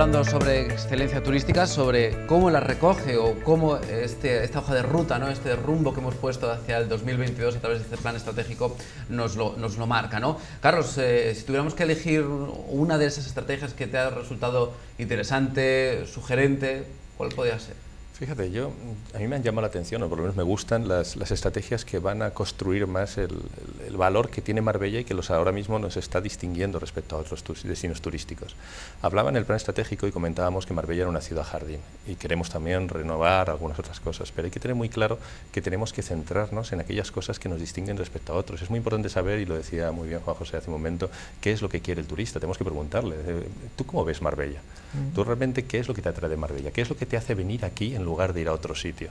hablando sobre excelencia turística, sobre cómo la recoge o cómo esta hoja de ruta, ¿no? Este rumbo que hemos puesto hacia el 2022 a través de este plan estratégico nos lo marca, ¿no? Carlos, si tuviéramos que elegir una de esas estrategias que te ha resultado interesante, sugerente, ¿cuál podría ser? Fíjate, a mí me han llamado la atención, o por lo menos me gustan las estrategias que van a construir más el valor que tiene Marbella y que ahora mismo nos está distinguiendo respecto a otros destinos turísticos. Hablaba en el plan estratégico y comentábamos que Marbella era una ciudad jardín y queremos también renovar algunas otras cosas, pero hay que tener muy claro que tenemos que centrarnos en aquellas cosas que nos distinguen respecto a otros. Es muy importante saber, y lo decía muy bien Juan José hace un momento, qué es lo que quiere el turista. Tenemos que preguntarle, ¿tú cómo ves Marbella? ¿Tú realmente qué es lo que te atrae de Marbella? ¿Qué es lo que te hace venir aquí en lugar de ir a otro sitio?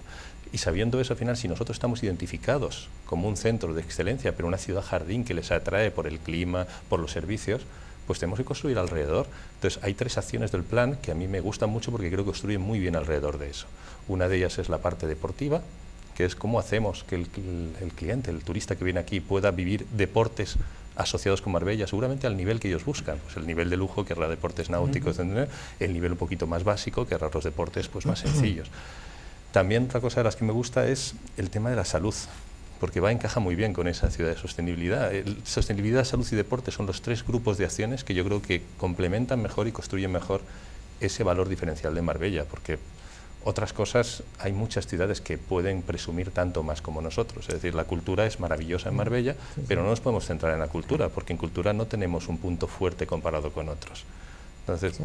Y sabiendo eso, al final, si nosotros estamos identificados como un centro de excelencia, pero una ciudad jardín que les atrae por el clima, por los servicios, pues tenemos que construir alrededor. Entonces, hay 3 acciones del plan que a mí me gustan mucho porque creo que construyen muy bien alrededor de eso. Una de ellas es la parte deportiva, que es cómo hacemos que el cliente, el turista que viene aquí, pueda vivir deportes asociados con Marbella, seguramente al nivel que ellos buscan, pues el nivel de lujo querrá deportes náuticos, el nivel un poquito más básico querrá los deportes pues más sencillos. También otra cosa de las que me gusta es el tema de la salud, porque encaja muy bien con esa ciudad de sostenibilidad. Sostenibilidad, salud y deporte son los 3 grupos de acciones que yo creo que complementan mejor y construyen mejor ese valor diferencial de Marbella, porque otras cosas, hay muchas ciudades que pueden presumir tanto más como nosotros. Es decir, la cultura es maravillosa en Marbella, pero no nos podemos centrar en la cultura, porque en cultura no tenemos un punto fuerte comparado con otros. Entonces,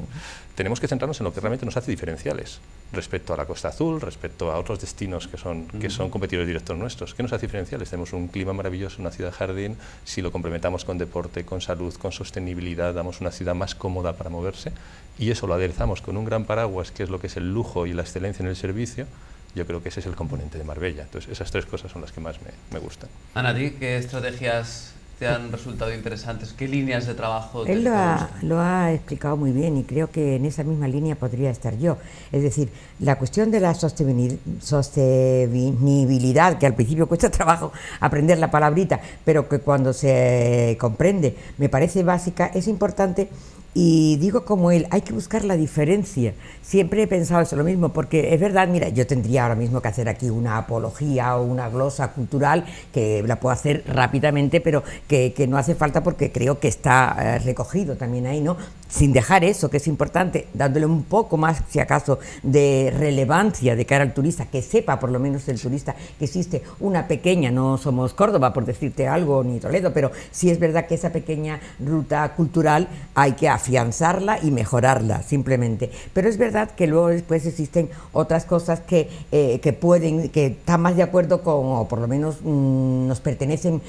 tenemos que centrarnos en lo que realmente nos hace diferenciales respecto a la Costa Azul, respecto a otros destinos que son competidores directos nuestros. ¿Qué nos hace diferenciales? Tenemos un clima maravilloso, una ciudad jardín, si lo complementamos con deporte, con salud, con sostenibilidad, damos una ciudad más cómoda para moverse, y eso lo aderezamos con un gran paraguas, que es lo que es el lujo y la excelencia en el servicio. Yo creo que ese es el componente de Marbella. Entonces, esas 3 cosas son las que más me gustan. Ana, ¿a ti qué estrategias te han resultado interesantes? ¿Qué líneas de trabajo te Él gustan? lo ha explicado muy bien y creo que en esa misma línea podría estar yo. Es decir, la cuestión de la sostenibilidad, que al principio cuesta trabajo aprender la palabrita, pero que cuando se comprende me parece básica, es importante. Y digo como él, hay que buscar la diferencia. Siempre he pensado eso, lo mismo, porque es verdad, mira, yo tendría ahora mismo que hacer aquí una apología o una glosa cultural, que la puedo hacer rápidamente, pero que no hace falta porque creo que está recogido también ahí, ¿no? Sin dejar eso, que es importante, dándole un poco más, si acaso, de relevancia de cara al turista, que sepa por lo menos el turista que existe una pequeña, no somos Córdoba por decirte algo, ni Toledo, pero sí es verdad que esa pequeña ruta cultural hay que afianzarla y mejorarla, simplemente. Pero es verdad que luego después existen otras cosas que están más de acuerdo con, o por lo menos nos pertenecen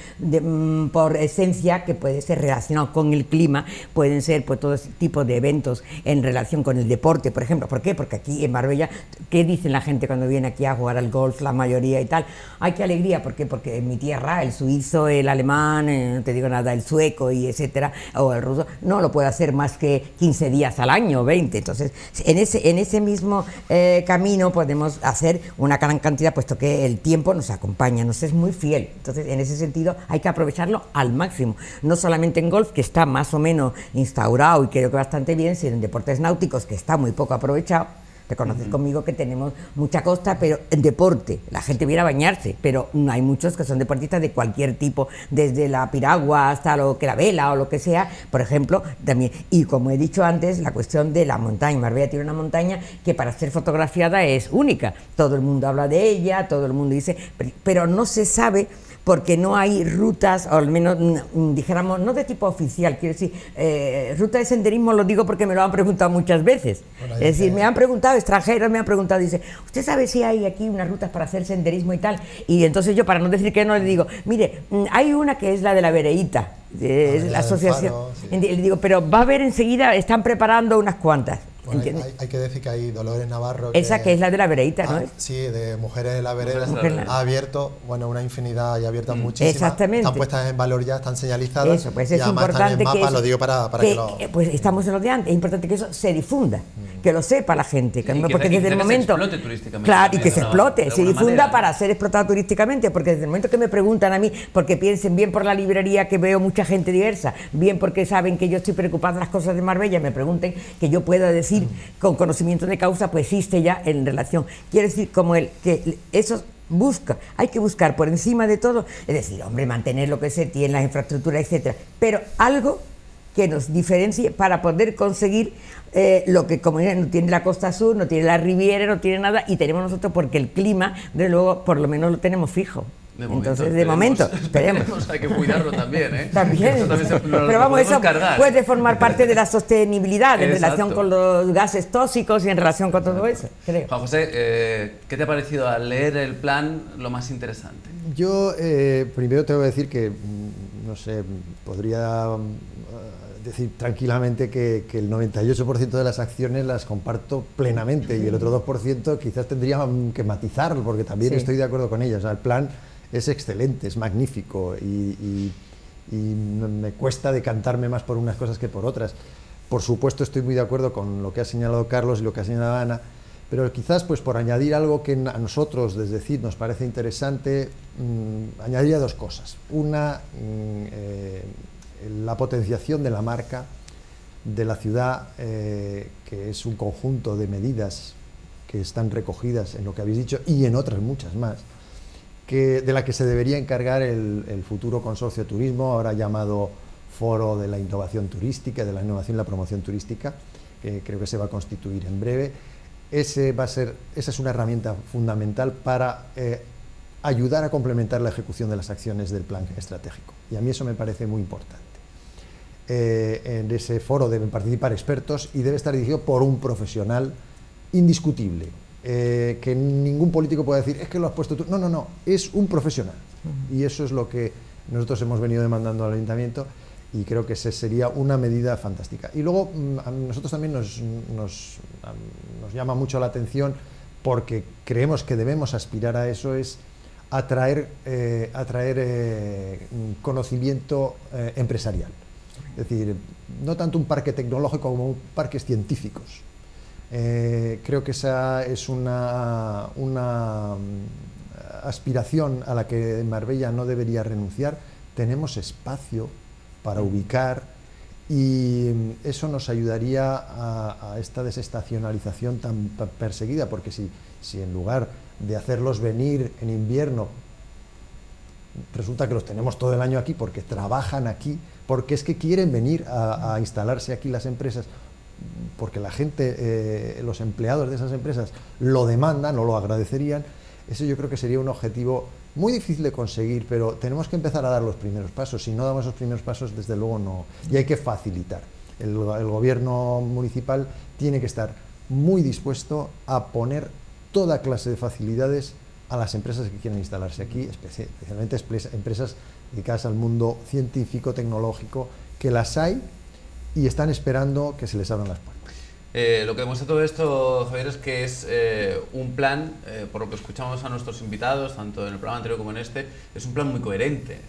por esencia, que puede ser relacionado con el clima, pueden ser pues todo ese tipo de eventos en relación con el deporte, por ejemplo. ¿Por qué? Porque aquí en Marbella, ¿qué dicen la gente cuando viene aquí a jugar al golf, la mayoría y tal? ¡Ay, qué alegría! ¿Por qué? Porque en mi tierra, el suizo, el alemán, no te digo nada, el sueco y etcétera, o el ruso, no lo puede hacer más que 15 días al año, 20. Entonces, en ese mismo camino podemos hacer una gran cantidad, puesto que el tiempo nos acompaña, nos es muy fiel. Entonces, en ese sentido, hay que aprovecharlo al máximo. No solamente en golf, que está más o menos instaurado y creo que bastante bien, sino en deportes náuticos, que está muy poco aprovechado. Reconoces conmigo que tenemos mucha costa, pero en deporte, la gente viene a bañarse, pero hay muchos que son deportistas de cualquier tipo, desde la piragua hasta lo que la vela o lo que sea, por ejemplo, también. Y como he dicho antes, la cuestión de la montaña. Marbella tiene una montaña que para ser fotografiada es única. Todo el mundo habla de ella, todo el mundo dice, pero no se sabe, porque no hay rutas, o al menos dijéramos, no de tipo oficial, quiero decir, ruta de senderismo, lo digo porque me lo han preguntado muchas veces. Bueno, es decir, me han preguntado, extranjeros me han preguntado, dice, ¿usted sabe si hay aquí unas rutas para hacer senderismo y tal? Y entonces yo, para no decir que no, le digo, mire, hay una que es la de la Vereíta, es la asociación. Faro, sí. Le digo, pero va a haber enseguida, están preparando unas cuantas. Bueno, hay que decir que hay Dolores Navarro. Esa que es la de la Vereíta, ¿no? Sí, de Mujeres de la Vereda. Ha abierto, bueno, una infinidad y abiertas muchísimas. Exactamente. Están puestas en valor ya, están señalizadas. Eso, pues y es además importante están en mapa, que eso, lo digo para que lo... Pues estamos en lo de antes, es importante que eso se difunda. que lo sepa la gente, Sí, porque desde el momento... se explote turísticamente. Claro, y que se ¿no? explote, De se alguna difunda manera, para ser explotado turísticamente, porque desde el momento que me preguntan a mí, porque piensen bien por la librería, que veo mucha gente diversa, bien porque saben que yo estoy preocupada de las cosas de Marbella, me pregunten, que yo pueda decir con conocimiento de causa, pues existe ya en relación. Quiero decir, como que eso hay que buscar por encima de todo, es decir, hombre, mantener lo que se tiene, las infraestructuras, etcétera, pero algo que nos diferencie para poder conseguir lo que, como no tiene la costa sur, no tiene la Riviera, no tiene nada, y tenemos nosotros, porque el clima, de luego, por lo menos lo tenemos fijo. Entonces, de momento, esperemos. Hay que cuidarlo también, ¿eh? También. Pero vamos, eso puede formar parte de la sostenibilidad en relación con los gases tóxicos y en relación con todo eso, creo. Juan José, ¿qué te ha parecido al leer el plan lo más interesante? Yo primero tengo que decir que, no sé, podría decir tranquilamente que el 98% de las acciones las comparto plenamente y el otro 2% quizás tendría que matizarlo, porque también estoy de acuerdo con ellas. O sea, el plan es excelente, es magnífico y me cuesta decantarme más por unas cosas que por otras. Por supuesto estoy muy de acuerdo con lo que ha señalado Carlos y lo que ha señalado Ana, pero quizás pues por añadir algo que a nosotros desde CID nos parece interesante, añadiría dos cosas. Una, la potenciación de la marca de la ciudad, que es un conjunto de medidas que están recogidas en lo que habéis dicho y en otras muchas más, de la que se debería encargar el futuro Consorcio de Turismo, ahora llamado Foro de la Innovación Turística, de la Innovación y la Promoción Turística, que creo que se va a constituir en breve. Esa es una herramienta fundamental para ayudar a complementar la ejecución de las acciones del plan estratégico, y a mí eso me parece muy importante. En ese foro deben participar expertos y debe estar dirigido por un profesional indiscutible, que ningún político pueda decir, es que lo has puesto tú. No, no, no, es un profesional, y eso es lo que nosotros hemos venido demandando al Ayuntamiento, y creo que esa sería una medida fantástica. Y luego a nosotros también nos llama mucho la atención, porque creemos que debemos aspirar a eso, es atraer conocimiento empresarial. Es decir, no tanto un parque tecnológico como parques científicos. Creo que esa es una aspiración a la que Marbella no debería renunciar. Tenemos espacio para ubicar, y eso nos ayudaría a esta desestacionalización tan perseguida, porque si en lugar de hacerlos venir en invierno, resulta que los tenemos todo el año aquí porque trabajan aquí, porque es que quieren venir a instalarse aquí las empresas, porque la gente, los empleados de esas empresas lo demandan o lo agradecerían. Eso yo creo que sería un objetivo muy difícil de conseguir, pero tenemos que empezar a dar los primeros pasos. Si no damos los primeros pasos, desde luego no, y hay que facilitar. El gobierno municipal tiene que estar muy dispuesto a poner toda clase de facilidades a las empresas que quieren instalarse aquí, especialmente empresas dedicadas al mundo científico, tecnológico, que las hay y están esperando que se les abran las puertas. Lo que demuestra todo esto, Javier, es que es un plan, por lo que escuchamos a nuestros invitados, tanto en el programa anterior como en este, es un plan muy coherente,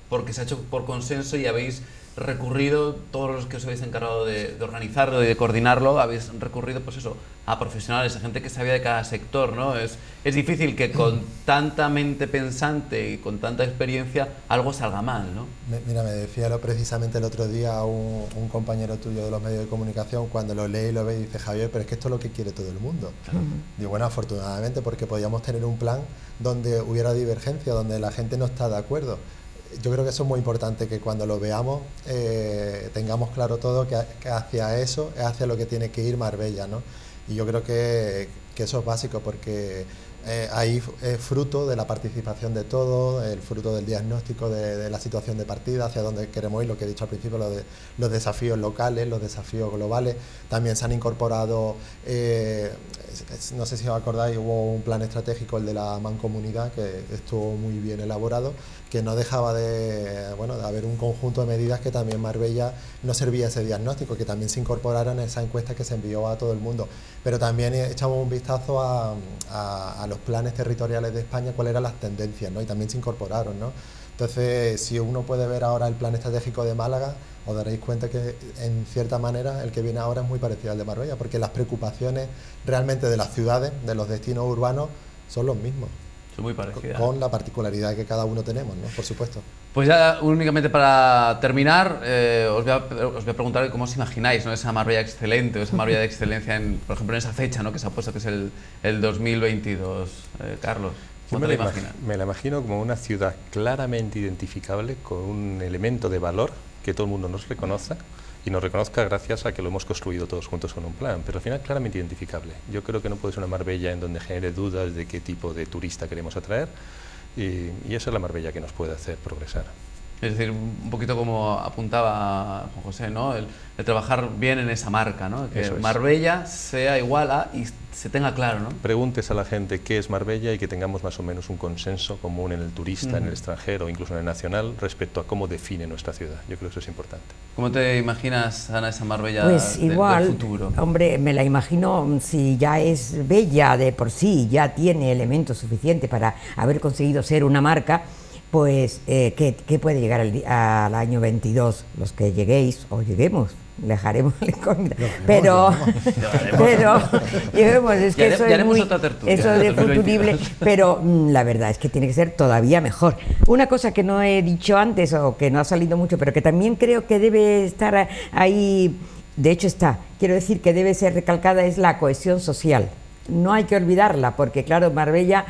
porque se ha hecho por consenso y habéis recurrido, todos los que os habéis encargado de organizarlo y de coordinarlo, habéis recurrido pues eso, a profesionales, a gente que sabía de cada sector, ¿no? Es difícil que con tanta mente pensante y con tanta experiencia algo salga mal, ¿no? Mira, me decía precisamente el otro día un compañero tuyo de los medios de comunicación, cuando lo lee y lo ve y dice, Javier, pero es que esto es lo que quiere todo el mundo. Digo, bueno, afortunadamente, porque podíamos tener un plan donde hubiera divergencia, donde la gente no está de acuerdo. Yo creo que eso es muy importante, que cuando lo veamos tengamos claro todo, que hacia eso es hacia lo que tiene que ir Marbella, ¿no? Y yo creo que eso es básico, porque ahí es fruto de la participación de todos, el fruto del diagnóstico de la situación de partida, hacia dónde queremos ir, lo que he dicho al principio, los desafíos locales, los desafíos globales. También se han incorporado, no sé si os acordáis, hubo un plan estratégico, el de la mancomunidad, que estuvo muy bien elaborado, que no dejaba de haber un conjunto de medidas que también Marbella no servía ese diagnóstico, que también se incorporaron en esa encuesta que se envió a todo el mundo. Pero también echamos un vistazo a los planes territoriales de España, cuáles eran las tendencias, ¿no? Y también se incorporaron, ¿no? Entonces, si uno puede ver ahora el plan estratégico de Málaga, os daréis cuenta que en cierta manera el que viene ahora es muy parecido al de Marbella, porque las preocupaciones realmente de las ciudades, de los destinos urbanos, son los mismos. Son muy parecidas. Con la particularidad que cada uno tenemos, ¿no? Por supuesto. Pues ya únicamente para terminar, os voy a preguntar cómo os imagináis, ¿no? Esa Marbella excelente o esa Marbella de excelencia, por ejemplo, en esa fecha, ¿no? Que se ha puesto, que es el 2022. Carlos, ¿cómo te la imaginas? Me la imagino como una ciudad claramente identificable, con un elemento de valor que todo el mundo nos reconozca, y nos reconozca gracias a que lo hemos construido todos juntos con un plan, pero al final claramente identificable. Yo creo que no puede ser una Marbella en donde genere dudas de qué tipo de turista queremos atraer, y esa es la Marbella que nos puede hacer progresar. Es decir, un poquito como apuntaba Juan José, ¿no? El trabajar bien en esa marca, ¿no? Que Eso es. Marbella sea igual a y se tenga claro, ¿no? Preguntes a la gente qué es Marbella y que tengamos más o menos un consenso común en el turista, en el extranjero, incluso en el nacional, respecto a cómo define nuestra ciudad. Yo creo que eso es importante. ¿Cómo te imaginas, Ana, esa Marbella Pues igual, del futuro? hombre, me la imagino, si ya es bella de por sí, ya tiene elementos suficientes para haber conseguido ser una marca, pues ¿qué puede llegar al año 22? Los que lleguéis o lleguemos, le dejaremos la incógnita, pero lleguemos, es que eso es muy, eso de futurible, pero la verdad es que tiene que ser todavía mejor. Una cosa que no he dicho antes o que no ha salido mucho, pero que también creo que debe estar ahí, de hecho está, quiero decir que debe ser recalcada, es la cohesión social. No hay que olvidarla, porque claro, Marbella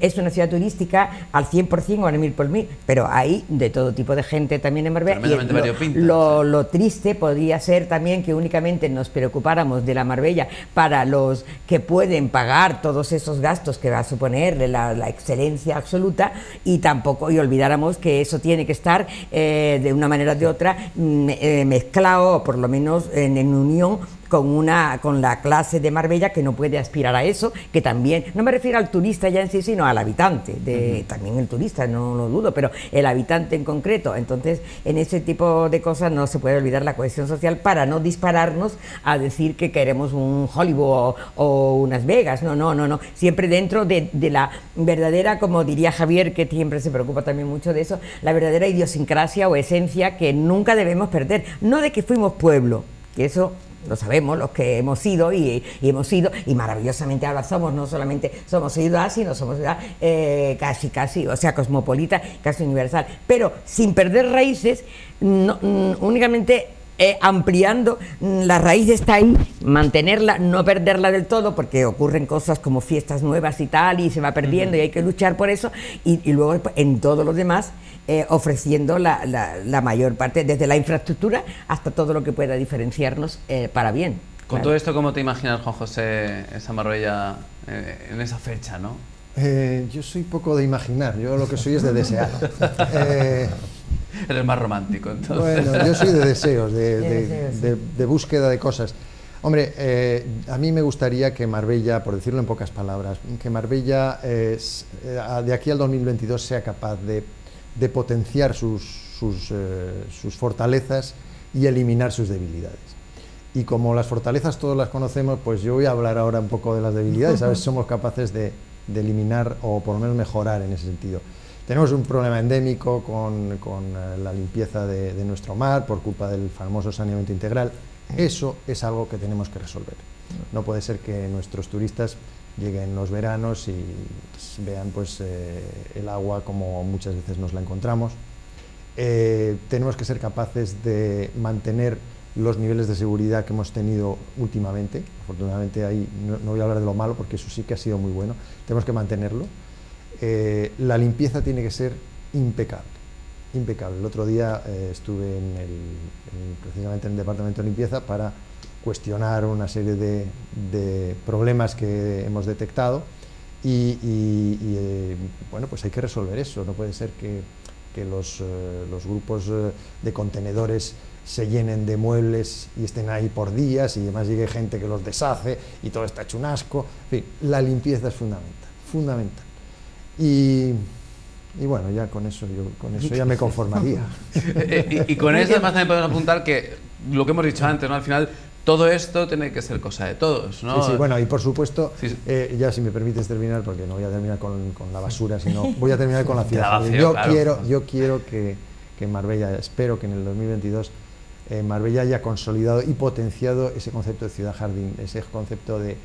es una ciudad turística al 100% o al 1000%, pero hay de todo tipo de gente también en Marbella. Y lo triste podría ser también que únicamente nos preocupáramos de la Marbella para los que pueden pagar todos esos gastos que va a suponer la excelencia absoluta, y tampoco y olvidáramos que eso tiene que estar de una manera o de otra mezclado, o por lo menos en unión con la clase de Marbella, que no puede aspirar a eso, que también, no me refiero al turista ya en sí, sino al habitante, también el turista, no lo dudo, pero el habitante en concreto. Entonces, en ese tipo de cosas no se puede olvidar la cohesión social, para no dispararnos a decir que queremos un Hollywood o unas Vegas, no, siempre dentro de la verdadera, como diría Javier, que siempre se preocupa también mucho de eso, la verdadera idiosincrasia o esencia que nunca debemos perder, no de que fuimos pueblo, que eso lo sabemos los que hemos ido y hemos ido, y maravillosamente ahora somos, no solamente somos ciudad, sino somos ciudad casi, o sea, cosmopolita, casi universal, pero sin perder raíces, únicamente ampliando. La raíz está ahí, mantenerla, no perderla del todo, porque ocurren cosas como fiestas nuevas y tal, y se va perdiendo y hay que luchar por eso, y luego en todo lo demás ofreciendo la mayor parte, desde la infraestructura hasta todo lo que pueda diferenciarnos para bien. Con todo esto, ¿cómo te imaginas, Juan José, esa Marbella en esa fecha, no? Yo soy poco de imaginar, yo lo que soy es de desear. Eres más romántico, entonces. Bueno, yo soy de deseos, de búsqueda de cosas. Hombre, a mí me gustaría que Marbella, por decirlo en pocas palabras, que Marbella de aquí al 2022 sea capaz de potenciar sus fortalezas y eliminar sus debilidades. Y como las fortalezas todos las conocemos, pues yo voy a hablar ahora un poco de las debilidades, a ver si somos capaces de eliminar o por lo menos mejorar en ese sentido. Tenemos un problema endémico con la limpieza de nuestro mar por culpa del famoso saneamiento integral. Eso es algo que tenemos que resolver. No puede ser que nuestros turistas lleguen los veranos y vean pues, el agua como muchas veces nos la encontramos. Tenemos que ser capaces de mantener los niveles de seguridad que hemos tenido últimamente. Afortunadamente ahí no voy a hablar de lo malo, porque eso sí que ha sido muy bueno. Tenemos que mantenerlo. La limpieza tiene que ser impecable. El otro día estuve precisamente en el departamento de limpieza para cuestionar una serie de problemas que hemos detectado y bueno, pues hay que resolver eso. No puede ser que los grupos de contenedores se llenen de muebles y estén ahí por días, y además llegue gente que los deshace y todo está hecho un asco. En fin, la limpieza es fundamental. Y bueno, ya con eso ya me conformaría. Y con eso además también podemos apuntar que lo que hemos dicho antes, ¿no? Al final todo esto tiene que ser cosa de todos, ¿no? Sí, sí, bueno, y por supuesto, Sí. Ya si me permites terminar, porque no voy a terminar con la basura, sino voy a terminar con la ciudad. Queda vacío, Yo claro. quiero que Marbella, espero que en el 2022 Marbella haya consolidado y potenciado ese concepto de ciudad jardín, ese concepto de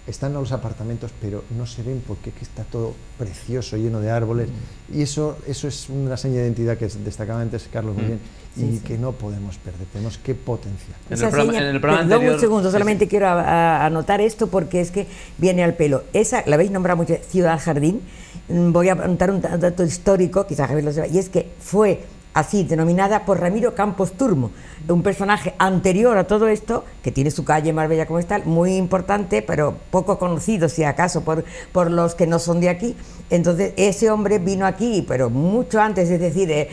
están los apartamentos, pero no se ven porque aquí está todo precioso, lleno de árboles, y eso es una seña de identidad que destacaba antes Carlos muy bien, y que no podemos perder, tenemos que potenciar. En Esa el programa, seña, en el programa perdón, anterior... un segundo, sí, solamente sí. quiero anotar esto porque es que viene al pelo. Esa, la habéis nombrado mucho, Ciudad Jardín. Voy a contar un dato histórico, quizás Javier lo sepa, y es que fue así denominada por Ramiro Campos Turmo, un personaje anterior a todo esto, que tiene su calle en Marbella como tal, muy importante, pero poco conocido, si acaso, por los que no son de aquí. Entonces, ese hombre vino aquí, pero mucho antes, es decir,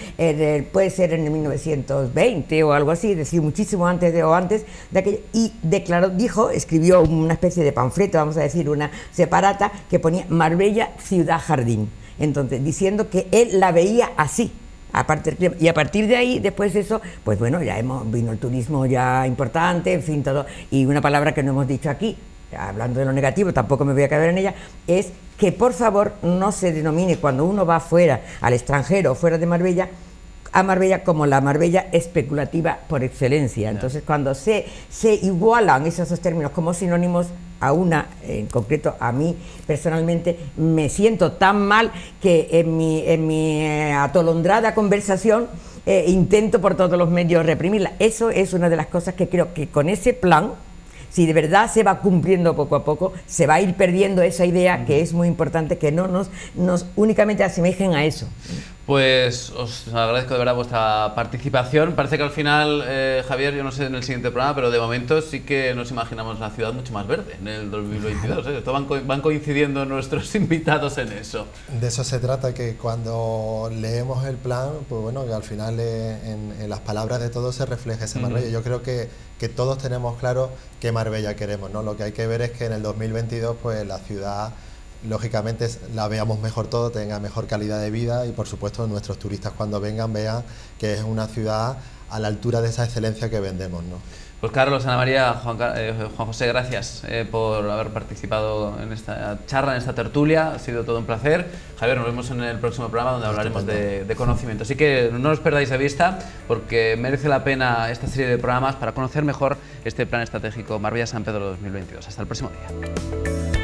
puede ser en el 1920 o algo así, es decir, muchísimo antes de aquello, y escribió una especie de panfleto, vamos a decir, una separata, que ponía Marbella Ciudad Jardín. Entonces, diciendo que él la veía así. Y a partir de ahí, después de eso, pues bueno, vino el turismo ya importante, en fin, todo. Y una palabra que no hemos dicho aquí, hablando de lo negativo, tampoco me voy a quedar en ella, es que por favor no se denomine cuando uno va fuera, al extranjero o fuera de Marbella, a Marbella como la Marbella especulativa por excelencia. Entonces, cuando se igualan esos dos términos como sinónimos, en concreto a mí personalmente, me siento tan mal que en mi atolondrada conversación intento por todos los medios reprimirla. Eso es una de las cosas que creo que con ese plan, si de verdad se va cumpliendo poco a poco, se va a ir perdiendo esa idea que es muy importante, que no nos únicamente asemejen a eso. Pues os agradezco de verdad vuestra participación. Parece que al final, Javier, yo no sé en el siguiente programa, pero de momento sí que nos imaginamos la ciudad mucho más verde en el 2022. Esto van coincidiendo nuestros invitados en eso. De eso se trata, que cuando leemos el plan, pues bueno, que al final en las palabras de todos se refleja ese Marbella. Yo creo que todos tenemos claro qué Marbella queremos, ¿no? Lo que hay que ver es que en el 2022 pues la ciudad, lógicamente, la veamos mejor todo, tenga mejor calidad de vida y por supuesto nuestros turistas cuando vengan vean que es una ciudad a la altura de esa excelencia que vendemos, ¿no? Pues Carlos, Ana María, Juan José, gracias por haber participado en esta charla, en esta tertulia. Ha sido todo un placer. Javier, nos vemos en el próximo programa donde hablaremos de conocimiento. Así que no os perdáis de vista porque merece la pena esta serie de programas para conocer mejor este plan estratégico Marbella-San Pedro 2022. Hasta el próximo día.